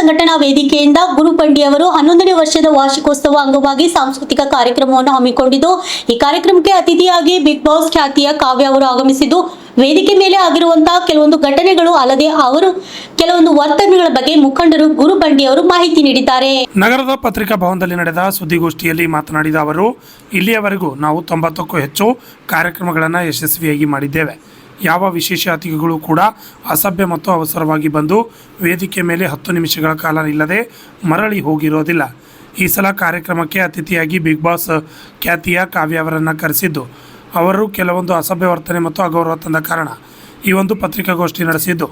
ಸಂಘಟನಾ ವೇದಿಕೆಯಿಂದ ಗುರುಪಂಡಿಯವರು 11ನೇ ವರ್ಷದ ವಾರ್ಷಿಕೋತ್ಸವ ಅಂಗವಾಗಿ ಸಾಂಸ್ಕೃತಿಕ ಕಾರ್ಯಕ್ರಮವನ್ನು ಹಮ್ಮಿಕೊಂಡಿದ್ದು, ಈ ಕಾರ್ಯಕ್ರಮಕ್ಕೆ ಅತಿಥಿಯಾಗಿ ಬಿಗ್ ಬಾಸ್ ಖ್ಯಾತಿಯ ಕಾವ್ಯ ಅವರು ಆಗಮಿಸಿದ್ದು, ವೇದಿಕೆ ಮೇಲೆ ಆಗಿರುವಂತಹ ಕೆಲವೊಂದು ಘಟನೆಗಳು ಅಲ್ಲದೆ ಅವರು ಕೆಲವೊಂದು ವರ್ತನೆಗಳ ಬಗ್ಗೆ ಮುಖಂಡರು ಗುರುಪಂಡಿಯವರು ಮಾಹಿತಿ ನೀಡಿದ್ದಾರೆ. ನಗರದ ಪತ್ರಿಕಾ ಭವನದಲ್ಲಿ ನಡೆದ ಸುದ್ದಿಗೋಷ್ಠಿಯಲ್ಲಿ ಮಾತನಾಡಿದ ಅವರು, ಇಲ್ಲಿಯವರೆಗೂ ನಾವು 90ಕ್ಕೂ ಹೆಚ್ಚು ಕಾರ್ಯಕ್ರಮಗಳನ್ನು ಯಶಸ್ವಿಯಾಗಿ ಮಾಡಿದ್ದೇವೆ. ಯಾವ ವಿಶೇಷ ಅತಿಥಿಗಳು ಕೂಡ ಅಸಭ್ಯ ಮತ್ತು ಅವಸರವಾಗಿ ಬಂದು ವೇದಿಕೆ ಮೇಲೆ 10 ನಿಮಿಷಗಳ ಕಾಲ ನಿಲ್ಲದೆ ಮರಳಿ ಹೋಗಿರೋದಿಲ್ಲ. ಈ ಸಲ ಕಾರ್ಯಕ್ರಮಕ್ಕೆ ಅತಿಥಿಯಾಗಿ ಬಿಗ್ ಬಾಸ್ ಖ್ಯಾತಿಯ ಕಾವ್ಯ ಅವರನ್ನು ಕರೆಸಿದ್ದು, ಅವರು ಕೆಲವೊಂದು ಅಸಭ್ಯ ವರ್ತನೆ ಮತ್ತು ಅಗೌರವ ತಂದ ಕಾರಣ ಈ ಒಂದು ಪತ್ರಿಕಾಗೋಷ್ಠಿ ನಡೆಸಿದ್ದು,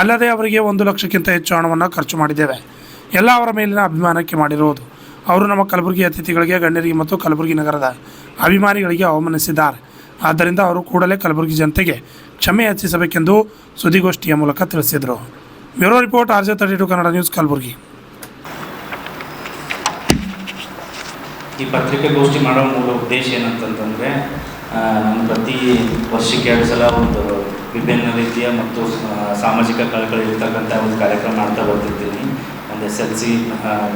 ಅಲ್ಲದೆ ಅವರಿಗೆ 1 ಲಕ್ಷಕ್ಕಿಂತ ಹೆಚ್ಚು ಹಣವನ್ನು ಖರ್ಚು ಮಾಡಿದ್ದೇವೆ. ಎಲ್ಲ ಅವರ ಮೇಲಿನ ಅಭಿಮಾನಕ್ಕೆ ಮಾಡಿರುವುದು. ಅವರು ನಮ್ಮ ಕಲಬುರಗಿ ಅತಿಥಿಗಳಿಗೆ, ಗಣ್ಯರಿಗೆ ಮತ್ತು ಕಲಬುರಗಿ ನಗರದ ಅಭಿಮಾನಿಗಳಿಗೆ ಅವಮಾನಿಸಿದ್ದಾರೆ. ಆದ್ದರಿಂದ ಅವರು ಕೂಡಲೇ ಕಲಬುರಗಿ ಜನತೆಗೆ ಕ್ಷಮೆ ಯಾಚಿಸಬೇಕೆಂದು ಸುದ್ದಿಗೋಷ್ಠಿಯ ಮೂಲಕ ತಿಳಿಸಿದರು. Bureau report, RJ32 Kannada news, Kalaburagi. ಈ ಪತ್ರಿಕಾಗೋಷ್ಠಿ ಮಾಡೋ ಮೂಲ ಉದ್ದೇಶ ಏನಂತಂದರೆ, ನಾನು ಪ್ರತಿ ವರ್ಷಕ್ಕೆ 2 ಸಲ ಒಂದು ವಿಭಿನ್ನ ರೀತಿಯ ಮತ್ತು ಸಾಮಾಜಿಕ ಕಳಕಳಿ ಇರ್ತಕ್ಕಂಥ ಒಂದು ಕಾರ್ಯಕ್ರಮ ಮಾಡ್ತಾ ಬರ್ತಿರ್ತೀನಿ. ಒಂದು SLC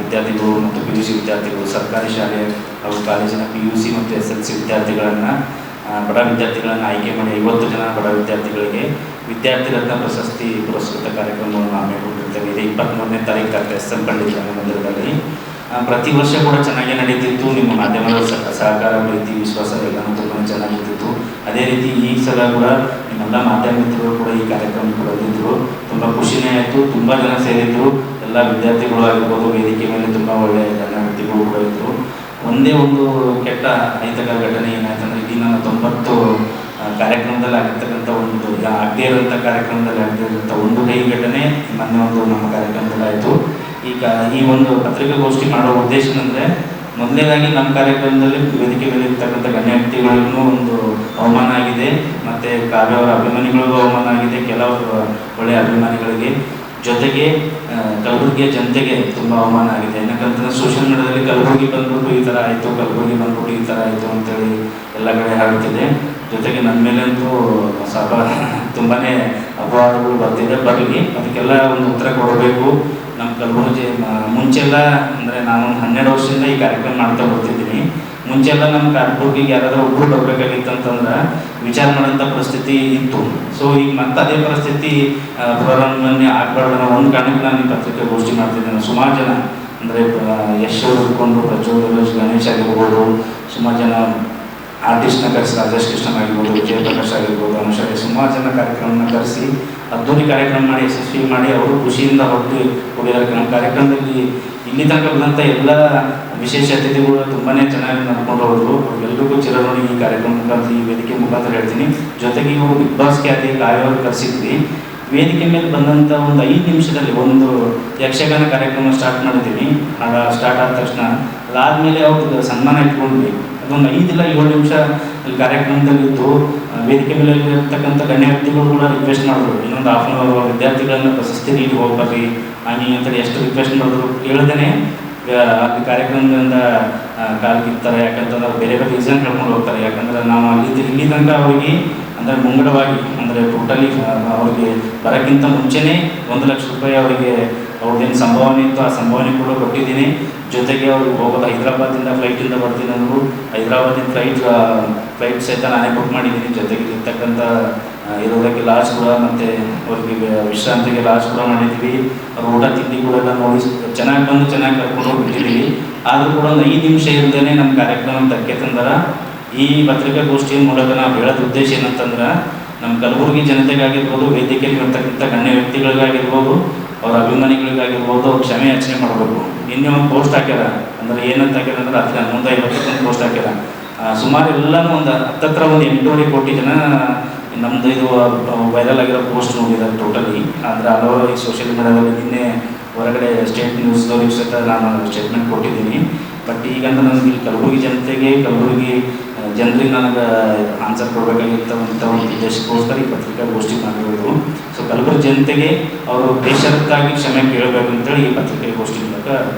ವಿದ್ಯಾರ್ಥಿಗಳು ಮತ್ತು PUC ವಿದ್ಯಾರ್ಥಿಗಳು, ಸರ್ಕಾರಿ ಶಾಲೆ ಹಾಗೂ ಕಾಲೇಜಿನ PUC ಮತ್ತು SLC ವಿದ್ಯಾರ್ಥಿಗಳನ್ನು, ಬಡ ವಿದ್ಯಾರ್ಥಿಗಳನ್ನು ಆಯ್ಕೆ ಮಾಡಿ 50 ಜನ ಬಡ ವಿದ್ಯಾರ್ಥಿಗಳಿಗೆ ವಿದ್ಯಾರ್ಥಿ ರತ್ನ ಪ್ರಶಸ್ತಿ ಪುರಸ್ಕೃತ ಕಾರ್ಯಕ್ರಮವನ್ನು ಹಮ್ಮಿಕೊಂಡಿರ್ತೇವೆ. ಇದು 23ನೇ ತಾರೀಕು ಡಾಕ್ಟರ್ SM ಪಂಡಿತ್ ರಂಗಮಂದಿರದಲ್ಲಿ. ಪ್ರತಿ ವರ್ಷ ಕೂಡ ಚೆನ್ನಾಗಿ ನಡೀತಿತ್ತು. ನಿಮ್ಮ ಮಾಧ್ಯಮದ ಸಹಕಾರ, ಪ್ರೀತಿ, ವಿಶ್ವಾಸ ಎಲ್ಲನೂ ತುಂಬಾ ಚೆನ್ನಾಗಿರ್ತಿತ್ತು. ಅದೇ ರೀತಿ ಈ ಸಲ ಕೂಡ ನಿಮ್ಮೆಲ್ಲ ಮಾಧ್ಯಮ ಮಿತ್ರರು ಕೂಡ ಈ ಕಾರ್ಯಕ್ರಮಕ್ಕೆ ಬಂದಿದ್ದರು. ತುಂಬ ಖುಷಿನೇ ಆಯಿತು. ತುಂಬ ಜನ ಸೇರಿದ್ರು. ಎಲ್ಲ ವಿದ್ಯಾರ್ಥಿಗಳು ಆಗಿರ್ಬೋದು, ವೇದಿಕೆ ಮೇಲೆ ತುಂಬ ಒಳ್ಳೆಯ ಜನ ವ್ಯಕ್ತಿಗಳು ಕೂಡ ಇದ್ದರು. ಒಂದೇ ಒಂದು ಕೆಟ್ಟ ಅಹಿತಕರ ಘಟನೆ ಏನಾಯ್ತಂದರೆ, ಈ ನನ್ನ 90 ಕಾರ್ಯಕ್ರಮದಲ್ಲಿ ಆಗಿರ್ತಕ್ಕಂಥ ಒಂದು ಆಗದೇ ಇರೋಂಥ ಕಾರ್ಯಕ್ರಮದಲ್ಲಿ ಆಗದಿರೋಂಥ ಒಂದು ಕೈ ಘಟನೆ ಮೊನ್ನೆ ಒಂದು ನಮ್ಮ ಕಾರ್ಯಕ್ರಮದಲ್ಲಿ ಆಯಿತು. ಈಗ ಈ ಒಂದು ಪತ್ರಿಕಾಗೋಷ್ಠಿ ಮಾಡೋ ಉದ್ದೇಶ ಅಂದರೆ, ಮೊದಲನೇದಾಗಿ ನಮ್ಮ ಕಾರ್ಯಕ್ರಮದಲ್ಲಿ ವೇದಿಕೆ ಮೇಲೆ ಇರ್ತಕ್ಕಂಥ ಗಣ್ಯ ವ್ಯಕ್ತಿಗಳಿಗೂ ಒಂದು ಅವಮಾನ ಆಗಿದೆ, ಮತ್ತು ಕಾವ್ಯ ಅವರ ಅಭಿಮಾನಿಗಳಿಗೂ ಅವಮಾನ ಆಗಿದೆ, ಕೆಲವರು ಒಳ್ಳೆಯ ಅಭಿಮಾನಿಗಳಿಗೆ. ಜೊತೆಗೆ ಕಲಬುರಗಿಯ ಜನತೆಗೆ ತುಂಬ ಅವಮಾನ ಆಗಿದೆ. ಏನಕ್ಕಂತಂದರೆ, ಸೋಷಿಯಲ್ ಮೀಡಿಯಾದಲ್ಲಿ ಕಲಬುರಗಿ ಬಂದ್ಬಿಟ್ಟು ಈ ಥರ ಆಯಿತು, ಕಲಬುರಗಿ ಬಂದ್ಬಿಟ್ಟು ಈ ಥರ ಆಯಿತು ಅಂತೇಳಿ ಎಲ್ಲ ಕಡೆ ಹೇಳ್ತಿದೆ. ಜೊತೆಗೆ ನನ್ನ ಮೇಲಂತೂ ಸ್ವಲ್ಪ ತುಂಬಾ ಅಪವಾದಗಳು ಬರ್ತಿದೆ. ಬರಲಿ, ಅದಕ್ಕೆಲ್ಲ ಒಂದು ಉತ್ತರ ಕೊಡಬೇಕು. ನಮ್ಮ ಕಲಬುರಗಿ ಮುಂಚೆಲ್ಲ ಅಂದರೆ ನಾನು 12 ವರ್ಷದಿಂದ ಈ ಕಾರ್ಯಕ್ರಮ ಮಾಡ್ತಾ ಬರ್ತಿದ್ದೀನಿ. ಮುಂಚೆಲ್ಲ ನಮ್ಮ ಕಲಬುರಗಿಗೆ ಯಾರಾದರೂ ಒಬ್ಬರು ಬರಬೇಕಾಗಿತ್ತು ಅಂತಂದ್ರೆ ವಿಚಾರ ಮಾಡೋಂಥ ಪರಿಸ್ಥಿತಿ ಇತ್ತು. ಸೊ ಈಗ ಮತ್ತೆ ಅದೇ ಪರಿಸ್ಥಿತಿ ಪ್ರಾರಂಭನೇ ಆಗಬಾರ್ದು ಅನ್ನೋ ಒಂದು ಕಾರಣಕ್ಕೆ ನಾನು ಈ ಪತ್ರಿಕಾಗೋಷ್ಠಿ ಮಾಡ್ತಿದ್ದೇನೆ. ಸುಮಾರು ಜನ ಅಂದರೆ ಯಶ್ ಅವರು ಹಿಡ್ಕೊಂಡು ಪ್ರಜ್ವಲ್ ಗಣೇಶ್ ಆಗಿರ್ಬೋದು, ಸುಮಾರು ಜನ ಆರ್ಟಿಸ್ಟ್ನ ಕರೆಸಿ, ರಾಜೇಶ್ ಕೃಷ್ಣನ್ ಆಗಿರ್ಬೋದು, ವಿಜಯಪ್ರಕಾಶ್ ಆಗಿರ್ಬೋದು, ಅನುಷಾಗೆ ಸುಮಾರು ಜನ ಕಾರ್ಯಕ್ರಮನ ಕರೆಸಿ ಅದ್ದೂರಿ ಕಾರ್ಯಕ್ರಮ ಮಾಡಿ ಯಶಸ್ವಿ ಮಾಡಿ ಅವರು ಖುಷಿಯಿಂದ ಹೋಗಿದ್ದಾರೆ. ನಮ್ಮ ಕಾರ್ಯಕ್ರಮದಲ್ಲಿ ಇಲ್ಲಿ ತನಕ ಬಂದಂಥ ಎಲ್ಲ ವಿಶೇಷ ಅತಿಥಿಗಳು ತುಂಬಾ ಚೆನ್ನಾಗಿ ನಡ್ಕೊಂಡು ಹೋದರು. ಅವ್ರಿಗೆಲ್ಲರಿಗೂ ಚಿರಋಣಿ ಈ ಕಾರ್ಯಕ್ರಮ ಮುಖಾಂತರ, ಈ ವೇದಿಕೆ ಮುಖಾಂತರ ಹೇಳ್ತೀನಿ. ಜೊತೆಗೆ ಇವರು ಬಿಗ್ ಬಾಸ್ ಖ್ಯಾತಿ ಕಾವ್ಯವರು ಕರೆಸಿದ್ವಿ. ವೇದಿಕೆ ಮೇಲೆ ಬಂದಂಥ ಒಂದು 5 ನಿಮಿಷದಲ್ಲಿ ಒಂದು ಯಕ್ಷಗಾನ ಕಾರ್ಯಕ್ರಮ ಸ್ಟಾರ್ಟ್ ಮಾಡಿದ್ದೀವಿ. ಸ್ಟಾರ್ಟ್ ಆದ ತಕ್ಷಣ ಅದಾದಮೇಲೆ ಅವ್ರಿಗೆ ಸನ್ಮಾನ ಇಟ್ಕೊಂಡ್ವಿ. ಅದೊಂದು 5 ಇಲ್ಲ 7 ನಿಮಿಷ ಅಲ್ಲಿ ಕಾರ್ಯಕ್ರಮದಲ್ಲಿದ್ದು ವೇದಿಕೆ ಮೇಲೆ ಇರ್ತಕ್ಕಂಥ ಗಣ್ಯ ವ್ಯಕ್ತಿಗಳು ಕೂಡ ರಿಕ್ವೆಸ್ಟ್ ಮಾಡಿದ್ರು, ಇನ್ನೊಂದು 1/2 an hour ವಿದ್ಯಾರ್ಥಿಗಳನ್ನು ಪ್ರಶಸ್ತಿ ನೀಡಿ ಹೋಗ್ಬರ್ರಿ ಹಾಗೆ ಅಂತೇಳಿ ಎಷ್ಟು ರಿಕ್ವೆಸ್ಟ್ ಮಾಡಿದ್ರು. ಕೇಳ್ದೇ ಅಲ್ಲಿ ಕಾರ್ಯಕ್ರಮದಿಂದ ಕಾಲ್ಗಿರ್ತಾರೆ. ಯಾಕಂತಂದ್ರೆ ಬೇರೆ ಬೇರೆ ರೀಸನ್ ಹೇಳ್ಕೊಂಡು ಹೋಗ್ತಾರೆ. ಯಾಕಂದರೆ ನಾವು ಇಲ್ಲಿ ತನಕ ಅವರಿಗೆ ಅಂದರೆ ಮುಂಗಡವಾಗಿ ಅಂದರೆ ಟೋಟಲಿ ಅವರಿಗೆ ಬರೋಕ್ಕಿಂತ ಮುಂಚೆನೇ 1 ಲಕ್ಷ ರೂಪಾಯಿ ಅವರಿಗೆ ಅವ್ರದ್ದೇನು ಸಂಭಾವನೆ ಇತ್ತು ಆ ಸಂಭಾವನೆ ಕೂಡ ಕೊಟ್ಟಿದ್ದೀನಿ. ಜೊತೆಗೆ ಅವರು ಹೋಗೋದು ಹೈದರಾಬಾದಿಂದ ಫ್ಲೈಟಿಂದ ಬರ್ತೀನಿ ಅಂದರು. ಹೈದರಾಬಾದಿಂದ ಫ್ಲೈಟ್ ಸಹಿತ ನಾನೇ ಬುಕ್ ಮಾಡಿದ್ದೀನಿ. ಜೊತೆಗೆ ಇರ್ತಕ್ಕಂಥ ಇರೋದಕ್ಕೆ ಲಾಡ್ಜ್ ಕೂಡ ಮತ್ತು ಅವ್ರಿಗೆ ವಿಶ್ರಾಂತಿಗೆ ಲಾಡ್ಜ್ ಕೂಡ ಮಾಡಿದ್ದೀವಿ. ಅವ್ರ ಊಟ ತಿಂಡಿ ಕೂಡ ಎಲ್ಲ ನೋಡಿ ಚೆನ್ನಾಗಿ ಬಂದು ಚೆನ್ನಾಗಿ ಕರ್ಕೊಂಡು ಹೋಗ್ಬಿಟ್ಟಿದ್ದೀವಿ. ಆದರೂ ಕೂಡ ಒಂದು 5 ನಿಮಿಷ ಇಲ್ಲದೇ ನಮ್ಮ ಕಾರ್ಯಕ್ರಮ ಧಕ್ಕೆ ತಂದರೆ ಈ ಪತ್ರಿಕಾಗೋಷ್ಠಿಯ ಮೂಲಕ ನಾವು ಹೇಳೋದು ಉದ್ದೇಶ ಏನಂತಂದ್ರೆ, ನಮ್ಮ ಕಲಬುರಗಿ ಜನತೆಗಾಗಿರ್ಬೋದು, ವೇದಿಕೆಯಲ್ಲಿ ಇರ್ತಕ್ಕಂಥ ಗಣ್ಯ ವ್ಯಕ್ತಿಗಳಿಗಾಗಿರ್ಬೋದು, ಅವ್ರ ಅಭಿಮಾನಿಗಳಿಗಾಗಿರ್ಬೋದು, ಅವ್ರು ಕ್ಷಮೆ ಯಾಚನೆ ಮಾಡಬೇಕು. ನಿನ್ನೆ ಒಂದು ಪೋಸ್ಟ್ ಹಾಕ್ಯಾರ. ಅಂದರೆ ಏನಂತ ಹಾಕ್ಯಾರ ಅಂದ್ರೆ, ಅದಕ್ಕೆ 150 ಪೋಸ್ಟ್ ಹಾಕ್ಯಾರ. ಸುಮಾರು ಎಲ್ಲನೂ ಒಂದು 10 ಒಂದು 8.5 ಕೋಟಿ ಜನ ನಮ್ಮದು ಇದು ವೈರಲ್ ಆಗಿರೋ ಪೋಸ್ಟ್ ನೋಡಿದ್ದಾರೆ ಟೋಟಲಿ. ಅಂದರೆ ಹಲವಾರು ಈ ಸೋಷಿಯಲ್ ಮೀಡಿಯಾದಲ್ಲಿ ನಿನ್ನೆ ಹೊರಗಡೆ ಸ್ಟೇಟ್ ನ್ಯೂಸ್ದವ್ರಿಗೆ ಸಹಿತ ನಾನು ಸ್ಟೇಟ್ಮೆಂಟ್ ಕೊಟ್ಟಿದ್ದೀನಿ. ಬಟ್ ಈಗ ನನಗೆ ಇಲ್ಲಿ ಕಲಬುರಗಿ ಜನತೆಗೆ, ಕಲಬುರಗಿ ಜನರಿಗೆ ನನಗೆ ಆನ್ಸರ್ ಕೊಡಬೇಕಾಗಿರ್ತವಂಥ ಒಂದು ಉದ್ದೇಶಕ್ಕೋಸ್ಕರ ಈ ಪತ್ರಿಕಾಗೋಷ್ಠಿ ಮಾಡಿರೋದು. ಸೊ ಕಲಬುರಗಿ ಜನತೆಗೆ ಅವರು ಬೇಷರತ್ತಾಗಿ ಕ್ಷಮೆ ಕೇಳಬೇಕು ಅಂತೇಳಿ ಈ ಪತ್ರಿಕಾಗೋಷ್ಠಿ ಮೂಲಕ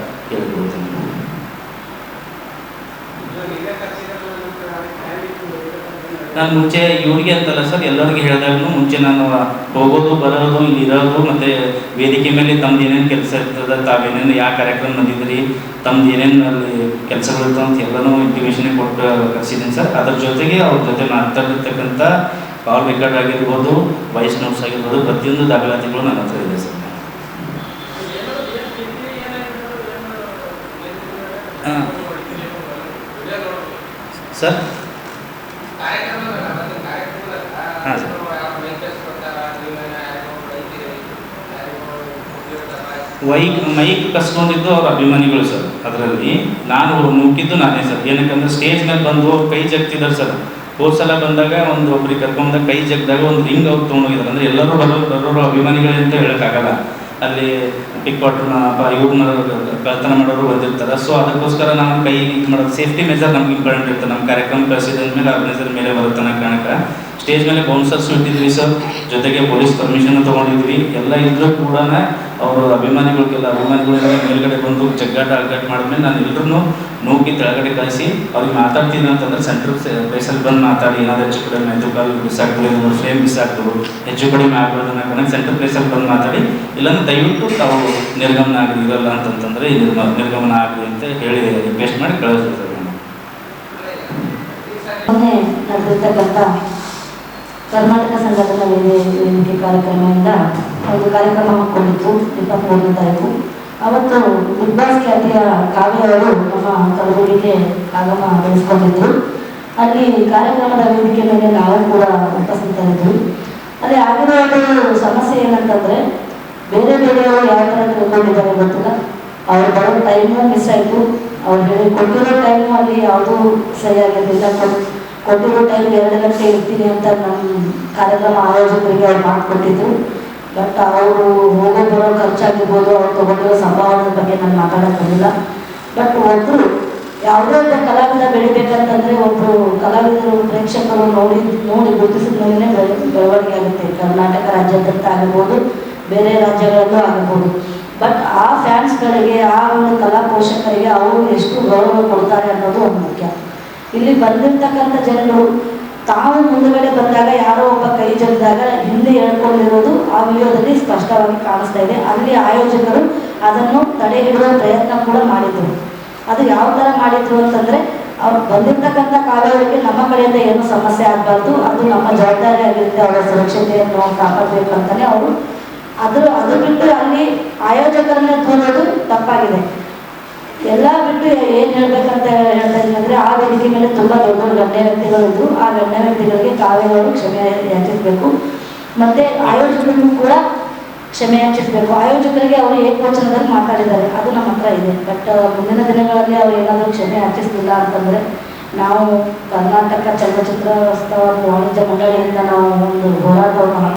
ಕೇಳಿಕೊಳ್ತೀನಿ. ನಾನು ಮುಂಚೆ ಇವ್ರಿಗೆ ಅಂತಲ್ಲ ಸರ್, ಎಲ್ಲರಿಗೆ ಹೇಳಿದಾಗೂ ಮುಂಚೆ ನಾನು ಹೋಗೋದು ಬರೋದು ಇಲ್ಲಿ ಇರೋದು ಮತ್ತು ವೇದಿಕೆ ಮೇಲೆ ತಮ್ದು ಏನೇನು ಕೆಲಸ ಇರ್ತದೆ, ತಾವೇನೇನು ಯಾವ ಕಾರ್ಯಕ್ರಮ ಬಂದಿದ್ರಿ, ತಮ್ದು ಏನೇನು ಅಲ್ಲಿ ಕೆಲಸಗಳು ಇರ್ತಾವೆ ಅಂತ ಎಲ್ಲನೂ ಇಂಟಿಮೇಷನ್ ಕೊಟ್ಟು ಕಳಿಸಿದ್ದೀನಿ ಸರ್. ಅದ್ರ ಜೊತೆಗೆ ಅವ್ರ ಜೊತೆ ಮಾತಾಡಿರ್ತಕ್ಕಂಥ ಕಾಲ್ ರೆಕಾರ್ಡ್ ಆಗಿರ್ಬೋದು, ವಾಯ್ಸ್ ನೋಟ್ಸ್ ಆಗಿರ್ಬೋದು, ಪ್ರತಿಯೊಂದು ದಾಖಲಾತಿಗಳು ನನ್ನ ಹತ್ರ ಇದೆ ಸರ್. ಸರ್ ಹಾಂ ಸರ್, ಮೈಕ್ ಕಸ್ಕೊಂಡಿದ್ದು ಅವ್ರ ಅಭಿಮಾನಿಗಳು ಸರ್. ಅದರಲ್ಲಿ ನಾನು ನೂಕಿದ್ದು ನಾನೇ ಸರ್. ಏನಕ್ಕಂದ್ರೆ ಸ್ಟೇಜ್ ಮೇಲೆ ಬಂದು ಕೈ ಜಗ್ತಿದ್ದಾರೆ ಸರ್. ಹೋದ ಸಲ ಬಂದಾಗ ಒಬ್ರಿಗೆ ಕರ್ಕೊಂಡಾಗ ಕೈ ಜಗ್ದಾಗ ಒಂದು ರಿಂಗ್ ಅವ್ರು ತೊಗೊಂಡೋಗಿದ್ದಾರೆ. ಅಂದರೆ ಎಲ್ಲರೂ ಬರೋರು ಅಭಿಮಾನಿಗಳು ಅಂತ ಹೇಳೋಕ್ಕಾಗಲ್ಲ. ಅಲ್ಲಿ ಪಿಕ್ ವಾಟ್ರನ್ನ ಇವ್ರನ್ನ ಕಳ್ತನ ಮಾಡೋರು ಬಂದಿರ್ತಾರೆ. ಸೊ ಅದಕ್ಕೋಸ್ಕರ ನಾವು ಕೈ ಇದು ಮಾಡೋದು ಸೇಫ್ಟಿ ಮೆಜರ್ ನಮ್ಗೆ ಇಂಪಾರ್ಟೆಂಟ್ ಇರ್ತದೆ. ನಮ್ಮ ಕಾರ್ಯಕ್ರಮ ಕಳಿಸಿದ ಮೇಲೆ ಆರ್ಗನೈಸರ್ ಮೇಲೆ ಬರುತ್ತೆ ಅನ್ನೋ ಕಾರಣಕ್ಕೆ ಸ್ಟೇಜ್ ಮೇಲೆ ಬೌನ್ಸರ್ಸ್ ಇಟ್ಟಿದ್ವಿ ಸರ್. ಜೊತೆಗೆ ಪೊಲೀಸ್ ಪರ್ಮಿಷನ್ ತೊಗೊಂಡಿದ್ವಿ. ಎಲ್ಲ ಇದ್ರೂ ಕೂಡ ಅವರು ಅಭಿಮಾನಿಗಳಿಗೆಲ್ಲ ಮೇಲ್ಗಡೆ ಬಂದು ಜಗ್ಗಾಟ ಅಗ್ಗಾಟ ಮಾಡಿದ್ಮೇಲೆ ನಾನು ಎಲ್ಲರೂ ನೂಕಿ ಕೆಳಗಡೆ ಕಳಿಸಿ ಅವ್ರಿಗೆ ಮಾತಾಡ್ತೀನಿ ಅಂತಂದ್ರೆ ಸೆಂಟ್ರ್ ಪ್ಲೇಸಲ್ಲಿ ಬಂದು ಮಾತಾಡಿ ಏನಾದರೂ ಹೆಚ್ಚು ಕಡಿಮೆ ಆಯಿತು, ಕಾಲು ಬಿಸಾಕ್ತದೆ, ಫ್ರೇಮ್ ಬಿಸಾಕ್ತರು, ಹೆಚ್ಚು ಕಡಿಮೆ ಆಗ್ಬೋದು ಅನ್ನೋ ಕಣಕ್ಕೆ ಸೆಂಟ್ರ್ ಪ್ಲೇಸಲ್ಲಿ ಬಂದು ಮಾತಾಡಿ, ಇಲ್ಲಾಂದ್ರೆ ದಯವಿಟ್ಟು ತಾವು ನಿರ್ಗಮನ ಆಗಲಿ ಇರಲ್ಲ ಅಂತಂತಂದರೆ ಈ ನಿರ್ಗಮನ ಆಗಲಿ ಅಂತ ಹೇಳಿ ರಿಕ್ವೆಸ್ಟ್ ಮಾಡಿ ಕಳಿಸ್ತಾರೆ. ಮೊನ್ನೆ ನಡೆದಿರ್ತಕ್ಕಂಥ ಕರ್ನಾಟಕ ಸಂಘಟನಾ ವೇದಿಕೆ ಕಾರ್ಯಕ್ರಮದಿಂದ ಒಂದು ಕಾರ್ಯಕ್ರಮ ಹಾಕ್ಕೊಂಡಿತ್ತು 23ನೇ ತಾರೀಕು. ಅವತ್ತು ಬಿಗ್ ಬಾಸ್ ಖ್ಯಾತಿಯ ಕಾವ್ಯ ಅವರು ನಮ್ಮ ಕಲಬುರಗಿಗೆ ಆಗಮ ಬೆಳೆಸ್ಕೊಂಡಿದ್ರು. ಅಲ್ಲಿ ಕಾರ್ಯಕ್ರಮದ ವೇದಿಕೆ ಮೇಲೆ ನಾವು ಕೂಡ ಉಪಸ್ಥಿತರಿದ್ವಿ. ಅಲ್ಲಿ ಆಗಿರೋ ಸಮಸ್ಯೆ ಏನಂತಂದರೆ, ಬೇರೆ ಬೇರೆಯವರು ಯಾವ ಥರ ತಿಳ್ಕೊಂಡಿದ್ದಾರೆ ಗೊತ್ತಿಲ್ಲ. ಅವ್ರು ಬರೋ ಟೈಮು ಮಿಸ್ ಆಯಿತು. ಅವ್ರು ಹೇಳಿ ಕೊಟ್ಟಿರೋ ಟೈಮು ಅಲ್ಲಿ ಯಾವುದೂ ಸರಿಯಾಗಿರಲಿಲ್ಲ. ಕೊಟ್ಟಿರೋ ಟೈಮ್ 2 ಗಂಟೆ ಇರ್ತೀನಿ ಅಂತ ನಮ್ಮ ಕಾರ್ಯಕ್ರಮ ಆಯೋಜಕರಿಗೆ ಅವ್ರು ಮಾಡಿಕೊಟ್ಟಿದ್ರು. ಬಟ್ ಅವರು ಹೋಗೋ ಬರೋ ಖರ್ಚಾಗಿರ್ಬೋದು, ಅವ್ರು ತೊಗೊಂಡಿರೋ ಸಂಭಾವನೆ ಬಗ್ಗೆ ನಾನು ಮಾತಾಡೋಕ್ಕಾಗಿಲ್ಲ. ಬಟ್ ಒಬ್ಬರು ಯಾವುದೇ ಒಬ್ಬ ಕಲಾವಿದ ಬೆಳಿಬೇಕಂತಂದರೆ ಒಬ್ಬರು ಕಲಾವಿದರು ಪ್ರೇಕ್ಷಕರು ನೋಡಿ ಗುರುತಿಸಿದ ಮೇಲೆ ಬೆಳವಣಿಗೆ ಆಗುತ್ತೆ. ಕರ್ನಾಟಕ ರಾಜ್ಯಾದ್ಯಂತ ಆಗಿರ್ಬೋದು, ಬೇರೆ ರಾಜ್ಯಗಳಲ್ಲೂ ಆಗಿರ್ಬೋದು. ಬಟ್ ಆ ಫ್ಯಾನ್ಸ್ಗಳಿಗೆ, ಆ ಒಂದು ಕಲಾ ಪೋಷಕರಿಗೆ ಅವರು ಎಷ್ಟು ಗೌರವ ಕೊಡ್ತಾರೆ ಅನ್ನೋದು ಒಂದು ಮುಖ್ಯ. ಇಲ್ಲಿ ಬಂದಿರ್ತಕ್ಕಂಥ ಜನರು ತಾವು ಮುಂದುಗಡೆ ಬಂದಾಗ ಯಾರೋ ಒಬ್ಬ ಕೈ ಜಗ್ದಾಗ ಹಿಂದೆ ಹೇಳ್ಕೊಂಡಿರೋದು ಆ ವಿಡಿಯೋದಲ್ಲಿ ಸ್ಪಷ್ಟವಾಗಿ ಕಾಣಿಸ್ತಾ ಇದೆ. ಅಲ್ಲಿ ಆಯೋಜಕರು ಅದನ್ನು ತಡೆ ಹಿಡುವ ಪ್ರಯತ್ನ ಕೂಡ ಮಾಡಿದ್ರು. ಅದು ಯಾವ ಥರ ಮಾಡಿದ್ರು ಅಂತಂದರೆ, ಅವ್ರು ಬಂದಿರ್ತಕ್ಕಂಥ ಕಾಲವರಿಗೆ ನಮ್ಮ ಕಡೆಯಿಂದ ಏನೂ ಸಮಸ್ಯೆ ಆಗಬಾರ್ದು, ಅದು ನಮ್ಮ ಜವಾಬ್ದಾರಿ ಆಗಿರುತ್ತೆ, ಅವರ ಸುರಕ್ಷತೆಯನ್ನು ಕಾಪಾಡಬೇಕು ಅಂತಲೇ ಅವರು ಅದು ಬಿಟ್ಟು ಅಲ್ಲಿ ಆಯೋಜಕರನ್ನೇ ದೂರೋದು ತಪ್ಪಾಗಿದೆ. ಎಲ್ಲ ಬಿಟ್ಟು ಏನು ಹೇಳ್ಬೇಕಂತ ಹೇಳ್ತಾ ಇದ್ದೀನಿ ಅಂದರೆ, ಆ ವೇದಿಕೆ ಮೇಲೆ ತುಂಬ ದೊಡ್ಡ ಗಣ್ಯ ವ್ಯಕ್ತಿಗಳಿದ್ದು ಆ ಗಣ್ಯ ವ್ಯಕ್ತಿಗಳಿಗೆ ಕಾವ್ಯಗಳು ಕ್ಷಮೆ ಯಾಚಿಸಬೇಕು. ಮತ್ತು ಆಯೋಜಕರಿಗೂ ಕೂಡ ಕ್ಷಮೆ ಯಾಚಿಸಬೇಕು. ಆಯೋಜಕರಿಗೆ ಅವರು ಏಕವಚನದಲ್ಲಿ ಮಾತಾಡಿದ್ದಾರೆ, ಅದು ನಮ್ಮ ಹತ್ರ ಇದೆ. ಬಟ್ ಮುಂದಿನ ದಿನಗಳಲ್ಲಿ ಅವರು ಏನಾದರೂ ಕ್ಷಮೆ ಯಾಚಿಸಲಿಲ್ಲ ಅಂತಂದರೆ ನಾವು ಕರ್ನಾಟಕ ಚಲನಚಿತ್ರೋತ್ಸವ ವಾಣಿಜ್ಯ ಮಂಡಳಿಯಿಂದ ನಾವು ಒಂದು ಹೋರಾಟವನ್ನು